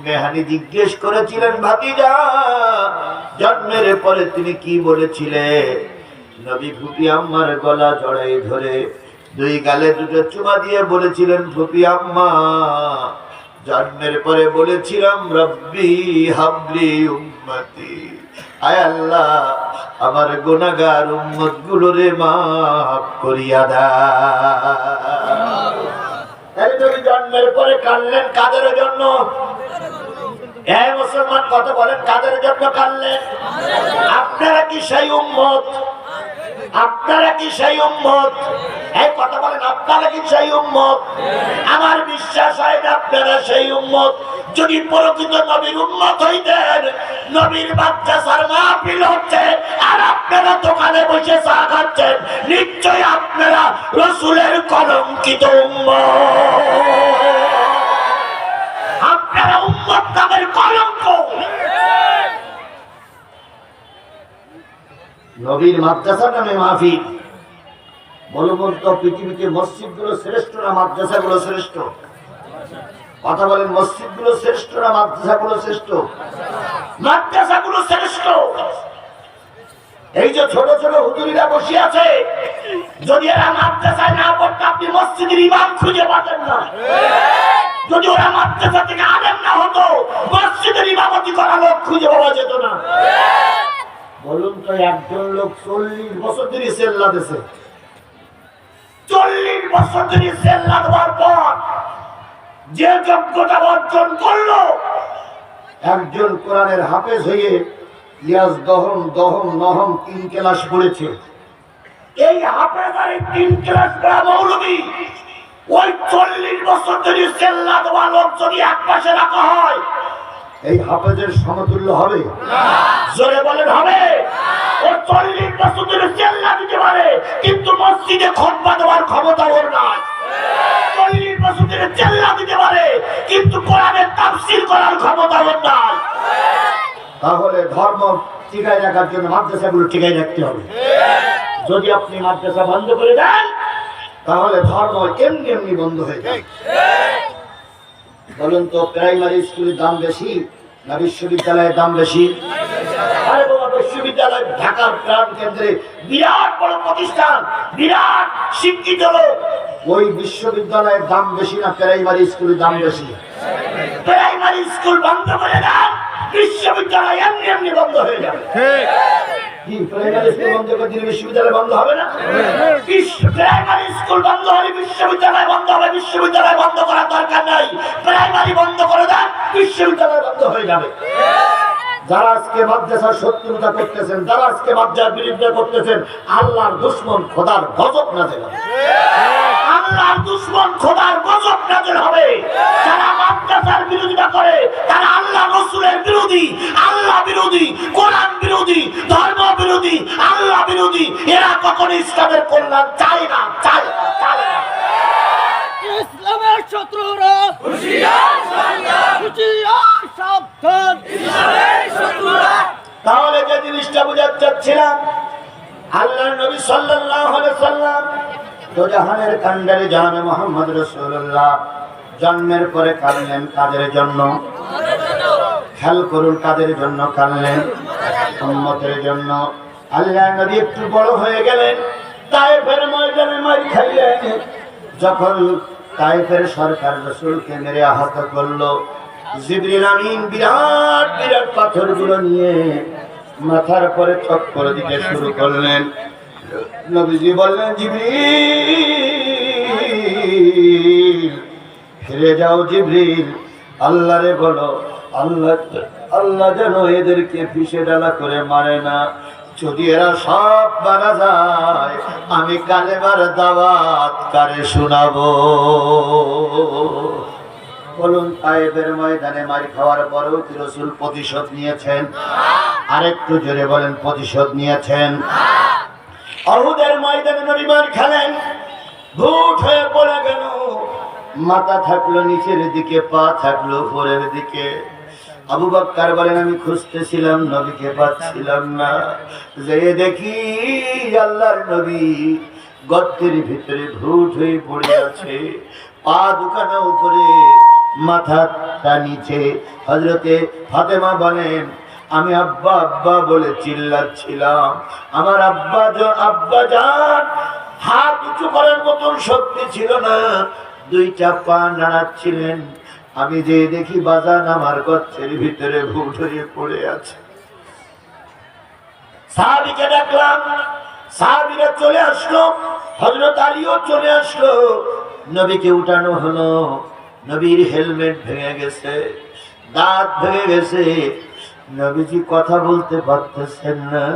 মেহানি জিজ্ঞেস করেছিলেন, ভাতিজা জন্মের পরে তুমি কি বলেছিলে? নবী ফুপি আম্মার গলা জড়াই ধরে দুই গালে দুটো চুমা দিয়ে বলেছিলেন, ফুপি আম্মা জন্মের পরে বলেছিলাম, রব্বি হাবলি উম্মতি, আয় আল্লাহ আমার গুনাহগার উম্মত গুলোরে মাফ করিয়া দাও। তাই নবী জন্মের পরে কাঁদলেন কাদের জন্য? এই মুসলমান কথা বলেন, কাদের জন্য কাঁদলেন? আপনারা কি সেই উম্মত? আপনারা কি সেই উম্মত? এই কথা বলেন, আপনারা কি সেই উম্মত? আমার বিশ্বাস হয় না আপনারা সেই উম্মত। যদি প্রকৃত নবীর উম্মত হইতেন, নবীর বাচ্চা সার মাহফিল হচ্ছে আর আপনারা দোকানে বসে চা খাচ্ছেন, নিশ্চয় আপনারা রাসূলের কলঙ্কিত উম্মত। আপনারা উম্মত তাদের কলঙ্ক। নবীর মাদ্রাসা নামে মাহফিল। বলুন তো, পৃথিবীতে মসজিদ গুলো শ্রেষ্ঠ না মাদ্রাসা গুলো শ্রেষ্ঠ? কথা বলেন, মসজিদ গুলো শ্রেষ্ঠ না মাদ্রাসা গুলো শ্রেষ্ঠ? মাদ্রাসা গুলো শ্রেষ্ঠ। এই যে ছোট ছোট হুজুরিরা বসে আছে, যদি এরা মাদ্রাসায় না পড়তো আপনি মসজিদের ইমাম খুঁজে পাবেন না। যদি ওরা মাদ্রাসা থেকে আলেম না হতো, মসজিদের ইমামতি করা লোক খুঁজে পাওয়া যেত না। বলুন তো, একজন লোক 40 বছর ধরে সেল্লা দিয়েছে, 40 বছর ধরে সেল্লা দেওয়ার পর যে যোগ্যতা অর্জন করলো, একজন কোরআনের হাফেজ হয়ে ইয়াজ দহম দহম নহম 3 ক্লাস পড়েছে। এই হাফেজ আর 3 ক্লাস পড়া মৌলবী ওই 40 বছর ধরে সেল্লা দেওয়া লোক যদি এক পাশে রাখা হয়, এই হাফেজের সমতুল্য হবে? জোরে বলেন হবে? ও 40 বছর ধরে সেল্লা দিতে পারে, কিন্তু মসজিদে খুতবা দেওয়ার ক্ষমতা ওর নাই। 40 বছর ধরে সেল্লা দিতে পারে, কিন্তু কোরআনের তাফসীর করার ক্ষমতা ওর নাই। তাহলে ধর্ম টিকায় রাখার জন্য মাদ্রাসাগুলো টিকায় রাখতে হবে। যদি আপনি মাদ্রাসা বন্ধ করে দেন, তাহলে ধর্ম এমনি এমনি বন্ধ হয়ে যায়। বলুন তো, প্রাইমারি স্কুলের দাম বেশি না বিশ্ববিদ্যালয়ের দাম বেশি? আরে বাবা, বিশ্ববিদ্যালয় ঢাকার প্রাণ কেন্দ্রে বিরাট বড় প্রতিষ্ঠান, বিরাট শিক্ষিত লোক। ওই বিশ্ববিদ্যালয়ের দাম বেশি না প্রাইমারি স্কুলের দাম বেশি? প্রাইমারি স্কুল বন্ধ করে দেন, বিশ্ববিদ্যালয় এমনি এমনি বন্ধ হয়ে যাবে। কি প্রাইমারি স্কুল বন্ধ করে দিলে বিশ্ববিদ্যালয় বন্ধ হবে না? প্রাইমারি স্কুল বন্ধ হলে বিশ্ববিদ্যালয় বন্ধ হবে। বিশ্ববিদ্যালয় বন্ধ করার দরকার নাই, প্রাইমারি বন্ধ করে দেন, বিশ্ববিদ্যালয় বন্ধ হয়ে যাবে। যারা আজকে মাদ্রাসার শত্রুতা করতেছেন, যারা আজকে মাদ্রাসার বিরুদ্ধে করতেছেন, আল্লাহর দুশমন খোদার গজব নাযিল হবে। আল্লাহর দুশমন খোদার গজব নাযিল হবে। যারা মাদ্রাসার বিরোধিতা করে, তারা আল্লাহ রাসূলের বিরোধী, আল্লাহ বিরোধী, কোরআন বিরোধী, ধর্ম বিরোধী, আল্লাহ বিরোধী। এরা কখনো ইসলামের কল্যাণ চায় না, চায় না, চায় না। ইসলামের শত্রুরা হুঁশিয়ার, হুঁশিয়ার, সাবধান ইসলামের শত্রুরা। তাহলে যে জিনিসটা বুঝাতে চাচ্ছিলাম, আল্লাহর নবী সাল্লাল্লাহু আলাইহি সাল্লাম দোজাহানের কান্ডারি জানাবে মুহাম্মদ রাসূলুল্লাহ জন্মের পরে কাঁদলেন কাদের জন্য? খেয়াল করুন, কাদের জন্য কাঁদলেন? উম্মতের জন্য। আল্লাহর নবী একটু বড় হয়ে গেলেন, তায়েফের ময়দানে মার খাইলেন। যখন তায়েফের সরকার রাসূলকে মেরে আহত করলো, জিবরিল আমিন বিরাট বিরাট পাথরগুলো নিয়ে মাথার পরে চক্কর দিতে শুরু করলেন। নবীজি বললেন, জিবরিল ফিরে যাও। জিবরিল আল্লাহরে বলো, আল্লাহ যেন এদেরকে পিষে ডালা করে মারে না। যদি এরা সব মারা যায়, আমি কালেমার দাওয়াত কারে শোনাবো? বলুন, তায়েফের ময়দানে মার খাওয়ার পরেও কি রাসূল প্রতিশোধ নিয়েছেন? আরেকটু জোরে বলেন, প্রতিশোধ নিয়েছেন? উহুদের ময়দানে নবী মার খেলেন, ভূত হয়ে পড়ে গেল। মাথা থাকলো নিচের দিকে, পা থাকলো উপরের দিকে। আবু বকর বলেন, আমি খুঁজতেছিলাম, নবীকে পাচ্ছিলাম না। যে দেখি আল্লাহর নবী গর্তের ভিতরে ভূত হয়ে পড়ে আছে, পা দুখানা উপরে, মাথাটা নিচে। হযরতে ফাতেমা বলেন, আমি আব্বা আব্বা বলে চিল্লাচ্ছিলাম, আমার আব্বা জান হাত উঁচু করার মতন শক্তি ছিল না, দুইটা পা নাড়াচ্ছিলেন। আমি যে দেখি বাজান আমার গচ্ছের ভিতরে ভুটুরে পড়ে আছে। সাহাবীকে ডাকলাম, সাহাবীরা চলে আসলো, হযরত আলীও চলে আসলো। নবীকে উঠানো হলো। নবীর হেলমেট ভেঙে গেছে, দাঁত ভেঙে গেছে, নবীজি কথা বলতে পারতেছেন না।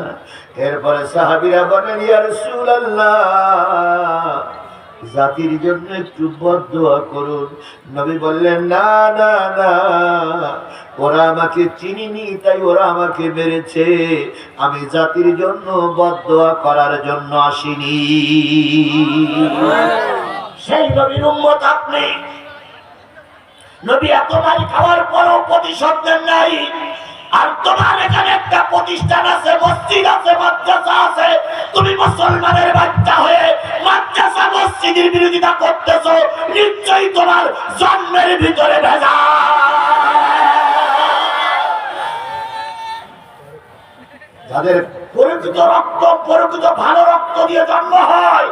এরপরে সাহাবীরা বলেন, ইয়া রাসূলুল্লাহ, জাতির জন্য একটু বদদুয়া করুন। নবী বললেন, না না না, ওরা আমাকে চিনিনি তাই ওরা আমাকে মেরেছে, আমি জাতির জন্য বদদুয়া করার জন্য আসিনি। সেই নবীর উম্মত আপনি। নবী এত মারি খাওয়ার পরও প্রতিশোধ দেন নাই। আর তোমার এখানে একটা প্রতিষ্ঠান আছে, মসজিদ আছে, মাদ্রাসা আছে, তুমি মুসলমানের বাচ্চা হয়ে মাদ্রাসা মসজিদের বিরোধিতা করতেছো, নিশ্চয়ই তোমার জন্মের ভিতরে ভেজা। যাদের প্রকৃত রক্ত, প্রকৃত ভালো রক্ত দিয়ে জন্ম হয়,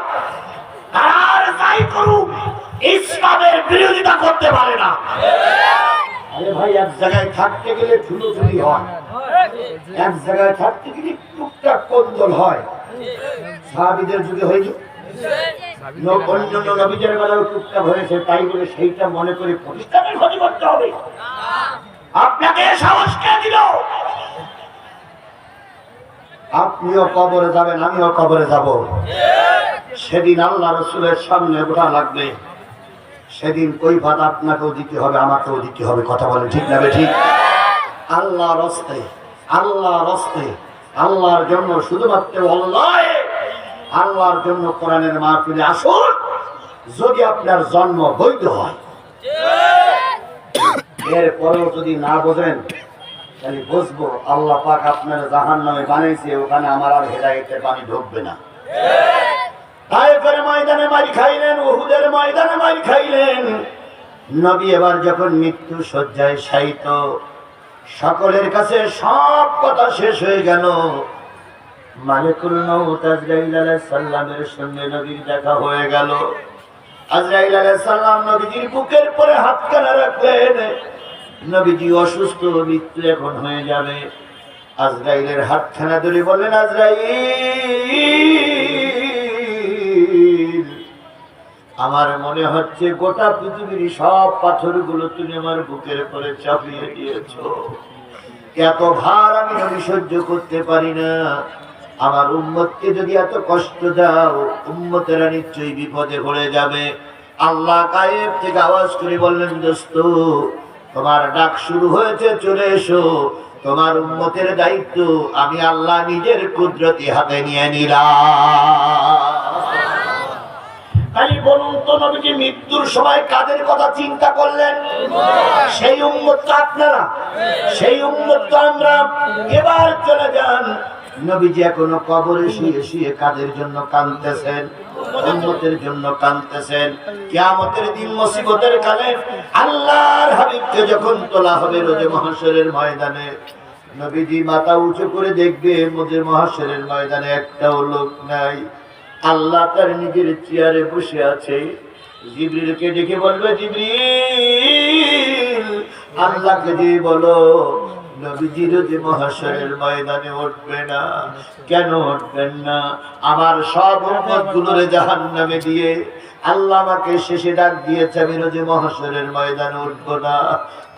আর যাই করুক ইসলামের বিরোধিতা করতে পারে না। আরে ভাই, এক জায়গায় থাকতে গেলে ঠুলোঠুলি হয়, এক জায়গায় থাকতে গেলে টুকটাক কোন্দল হয়। সাহাবীদের যুগে হয়েছে, অন্যান্য নবীদের বেলাও টুকটাক হয়েছে, তাই বলে সেইটা মনে করে প্রতিষ্ঠানের ক্ষতি করতে হবে? আপনাকে সাহস কে দিল? আপনিও কবরে যাবেন, আমিও কবরে যাব। সেদিন আল্লাহ রাসূলের সামনে ওঠা লাগবে। সেদিন কৈফিয়ত আপনাকেও দিতে হবে, আমাকেও দিতে হবে। কথা বলেন ঠিক না ঠিক? আল্লাহর রাস্তে, আল্লাহর রাস্তে, আল্লাহর জন্য, শুধুমাত্র আল্লাহর জন্য কোরআনের মাহফিলে আসুন। যদি আপনার জন্ম বৈধ হয়, এরপরেও যদি না বোঝেন, তাহলে বুঝবো আল্লাহ পাক আপনার জাহান্নামে বানাইছে, ওখানে আমার আর হেদায়েতের পানি ঢুকবে না। তায়েফের ময়দানে মার খাইলেন, উহুদের ময়দানে মার খাইলেন। নবী এবার যখন মৃত্যু শয্যায় শায়িত, সকলের কাছে সব কথা শেষ হয়ে গেল। মালিকুল মউত আজরাইল আলাইহিস সালামের সঙ্গে নবীর দেখা হয়ে গেল। আজরাইল আলাইহিস সালাম নবীজির বুকের পরে হাতখানা রাখলেন। নবীজি অসুস্থ, মৃত্যু এখন হয়ে যাবে। আজরাইলের হাতখানা ধরে বললেন, আজরাইল, আমার মনে হচ্ছে গোটা পৃথিবীর সব পাথরগুলো তুমি আমার বুকের পরে চাপিয়ে দিয়েছ। এত ভার আমি নবী সহ্য করতে পারি না। আমার উম্মতকে যদি এত কষ্ট দাও, উম্মতেরা নিশ্চয়ই বিপদে পড়ে যাবে। আল্লাহ গায়েব থেকে আওয়াজ করে বললেন, দোস্ত, তোমার ডাক শুরু হয়েছে, চলে এসো। তোমার উম্মতের দায়িত্ব আমি আল্লাহ নিজের কুদরতি হাতে নিয়ে নিলাম। খালি বলুন তো, নবীজি মৃত্যুর সময় কাদের কথা চিন্তা করলেন? সেই উম্মত আপনারা, সেই উম্মত আমরা। এবার চলে যান। নবীজি এখনো কবরে শুয়ে শুয়ে কাদের জন্য কাঁদতেছেন? উম্মতের জন্য কাঁদতেছেন। কিয়ামতের দিন মুসিবতের কালে আল্লাহর হাবিবকে যখন তোলা হবে রোজে মাহশরের ময়দানে, নবীজি মাথা উঁচু করে দেখবে রোজে মাহশরের ময়দানে একটাও লোক নাই। আল্লাহ তার নিজের চেয়ারে বসে আছে। জিবরিলকে ডেকে বলবে, জিবরিল, আল্লাহকে দিয়ে বলো নবীজি রোজে মাহশরের ময়দানে উঠবে না। কেন উঠবেন না? আমার সব উম্মতগুলোরে জাহান্নামে দিয়ে আল্লাহ আমাকে শেষে ডাক দিয়েছে, আমি রোজে মাহশরের ময়দানে উঠব না।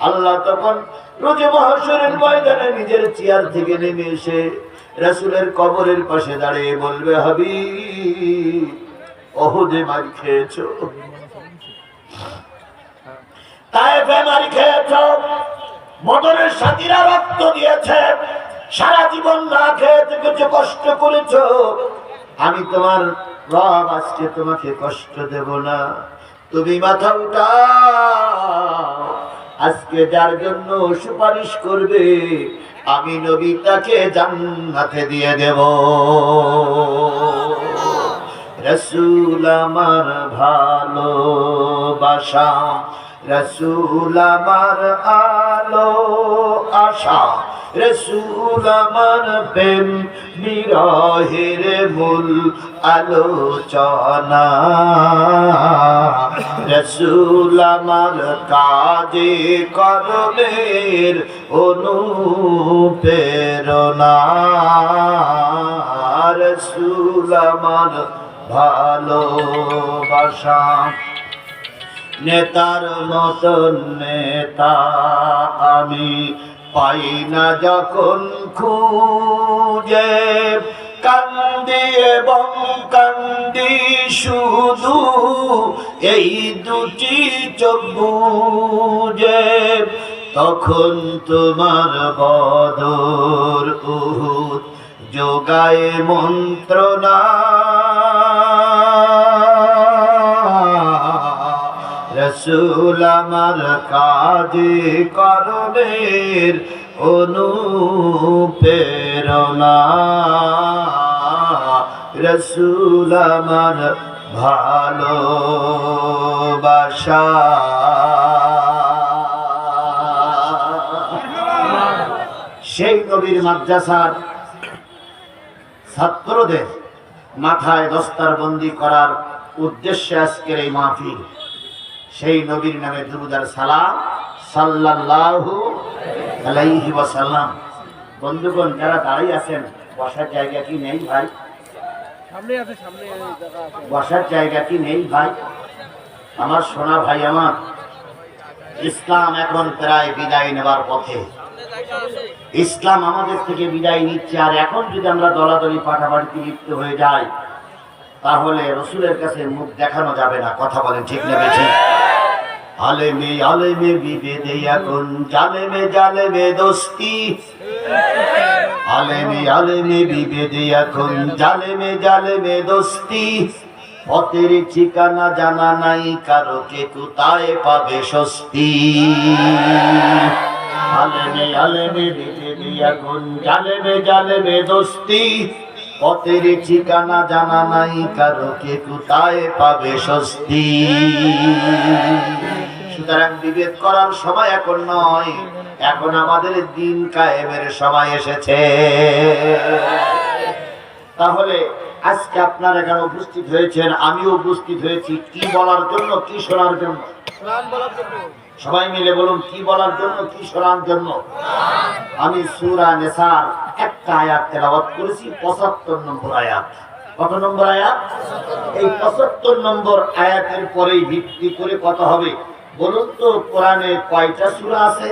আল্লাহ তখন রোজে মাহশরের ময়দানে নিজের চেয়ার থেকে নেমে এসে রাসূলের কবরের পাশে দাঁড়িয়ে বলবে, হাবিব, ওহুদে মার খেয়েছো, তায়েফে মার খেয়েছো, বদরের সাথীরা রক্ত দিয়েছে, সারা জীবন না খেয়ে কিছু কষ্ট করেছো। আমি তোমার রব আজকে তোমাকে কষ্ট দেব না। তুমি মাথা উঠাও। আজকে যার জন্য সুপারিশ করবে আমি নবী তাকে জান্নাতে দিয়ে দেব। রাসূল আমার ভালোবাসা, রসুল আমার আলো আশা, রসুল আমার প্রেম বিরহের মূল আলোচনা, রসুল আমার কাজে কর্মের অনুপ্রেরণা, রসুল আমার ভালোবাসা। নেতার মতন নেতা আমি পাই না যখন খুঁজে, কান্দি এবং কান্দি শুধু এই দুটি চোখ বুজে, তখন তোমার বদর উহুদ যোগায় মন্ত্রণা, রসুল আমার কাজে কর্মের অনুপ্রেরণা, রসুল আমার ভালোবাসা। সেই নবীর মাদ্রাসার ছাত্রদের মাথায় দস্তারবন্দি করার উদ্দেশ্যে আজকের এই মাহফিল। সেই নবীর নামে দুরূদ আর সালাম সাল্লাল্লাহু আলাইহি ওয়াসাল্লাম। বন্ধুগণ, যারা দাঁড়িয়ে আছেন, বসার জায়গা কি নেই ভাই? বসার জায়গা কি নেই ভাই? আমার সোনা ভাই আমার, ইসলাম এখন প্রায় বিদায় নেবার পথে। ইসলাম আমাদের থেকে বিদায় নিচ্ছে, আর এখন যদি আমরা দলাদলি পাঠাপাঠিতে লিপ্ত হয়ে যাই, তাহলে রসুলের কাছে মুখ দেখানো যাবে না। কথা বলেন ঠিক নেবে ঠিক? আলেমে আলেমে বিভেদে এখন জালেমে জালেমে দোস্তি, আলেমে আলেমে বিভেদে এখন জালেমে জালেমে দোস্তি, পথের ঠিকানা জানা নাই কারো, কে কোথায় পাবে স্বস্তি। আলেমে আলেমে বিভেদে এখন জালেমে জালেমে দোস্তি, পথের ঠিকানা জানা নাই কারো, কে কোথায় পাবে স্বস্তি। সুতরাং বিভেদ করার সময় এখন নয়, এখন আমাদের দিন কায়েমের সময় এসেছে। তাহলে আজকে আপনারা এখানে উপস্থিত হয়েছেন, আমিও উপস্থিত হয়েছি কি বলার জন্য, কি শোনার জন্য? সবাই মিলে বলুন, কি বলার জন্য, কি শোনার জন্য? আমি সূরা নিসার একটা আয়াত তেলাওয়াত করেছি, ৭৫ নম্বর আয়াত। কত নম্বর আয়াত? এই ৭৫ নম্বর আয়াতের পরেই ভিত্তি করে কথা হবে। বলুন তো, কোরআনে কয়টা সূরা আছে?